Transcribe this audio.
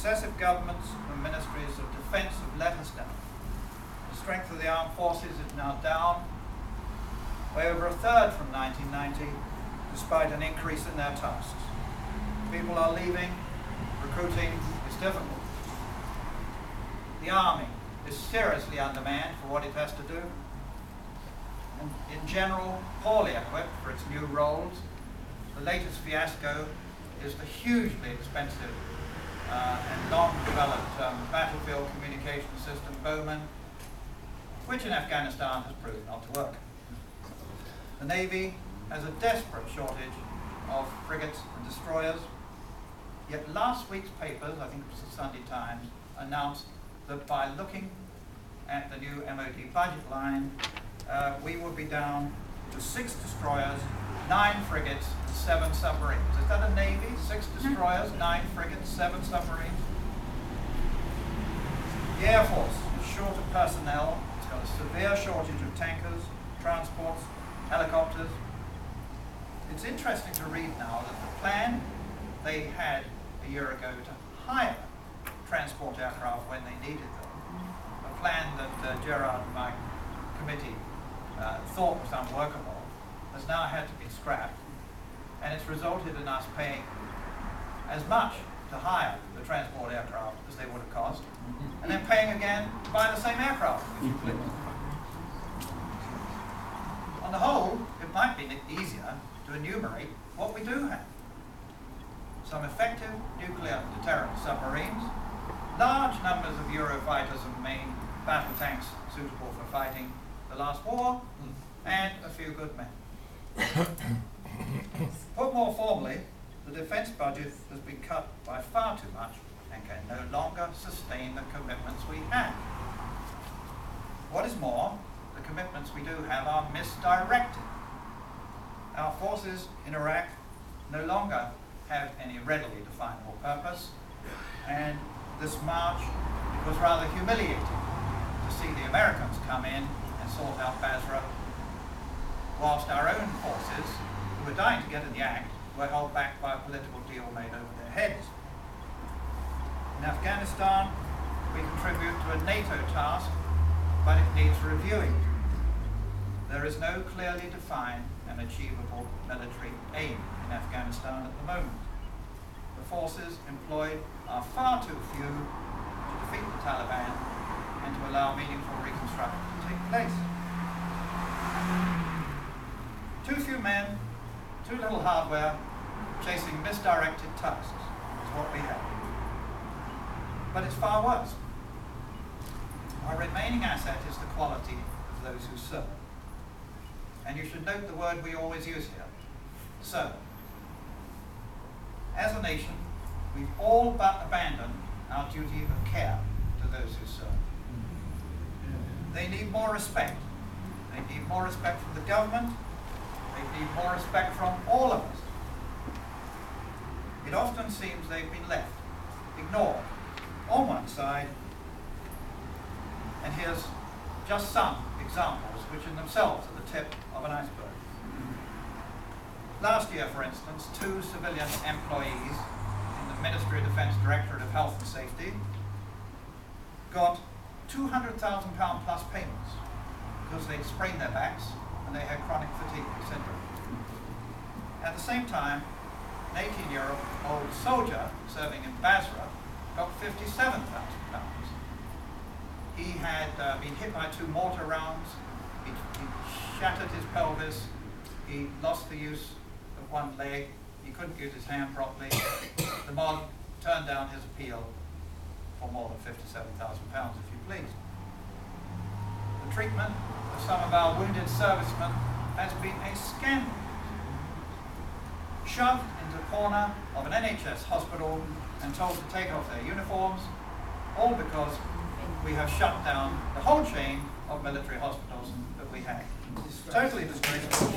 Successive governments and ministries of defence have let us down. The strength of the armed forces is now down by over a third from 1990, despite an increase in their tasks. People are leaving, recruiting is difficult. The army is seriously undermanned for what it has to do, and in general, poorly equipped for its new roles. The latest fiasco is the hugely expensive and long-developed battlefield communication system, Bowman, which in Afghanistan has proved not to work. The Navy has a desperate shortage of frigates and destroyers, yet last week's papers, I think it was the Sunday Times, announced that by looking at the new MOD budget line, we will be down to 6 destroyers, 9 frigates, 7 submarines. Is that a Navy? 6 destroyers, 9 frigates, 7 submarines? The Air Force is short of personnel. It's got a severe shortage of tankers, transports, helicopters. It's interesting to read now that the plan they had a year ago to hire transport aircraft when they needed them, a plan that Gerard and my committee thought was unworkable, has now had to be scrapped, and it's resulted in us paying as much to hire the transport aircraft as they would have cost, and then paying again to buy the same aircraft, if you please. On the whole, it might be easier to enumerate what we do have. Some effective nuclear deterrent submarines, large numbers of Eurofighters and main battle tanks suitable for fighting the last war, and a few good men. Put more formally, the defence budget has been cut by far too much and can no longer sustain the commitments we have. What is more, the commitments we do have are misdirected. Our forces in Iraq no longer have any readily definable purpose, and this march was rather humiliating to see the Americans come in and sort out Basra, whilst our own forces, who were dying to get in the act, were held back by a political deal made over their heads. In Afghanistan, we contribute to a NATO task, but it needs reviewing. There is no clearly defined and achievable military aim in Afghanistan at the moment. The forces employed are far too few to defeat the Taliban and to allow meaningful reconstruction to take place. Too few men, too little hardware, chasing misdirected tasks is what we have. But it's far worse. Our remaining asset is the quality of those who serve. And you should note the word we always use here, serve. As a nation, we've all but abandoned our duty of care to those who serve. They need more respect. They need more respect from the government. They need more respect from all of us. It often seems they've been left, ignored, on one side. And here's just some examples which in themselves are the tip of an iceberg. Last year, for instance, 2 civilian employees in the Ministry of Defence Directorate of Health and Safety got £200,000 plus payments because they'd sprained their backs and they had chronic fatigue syndrome. At the same time, an 18-year-old soldier serving in Basra got £57,000. He had been hit by 2 mortar rounds, he shattered his pelvis, he lost the use of one leg, he couldn't use his hand properly. The mob turned down his appeal for more than £57,000, if you please. The treatment of some of our wounded servicemen has been a scandal. Shoved into the corner of an NHS hospital and told to take off their uniforms, all because we have shut down the whole chain of military hospitals that we have. Totally disgraceful.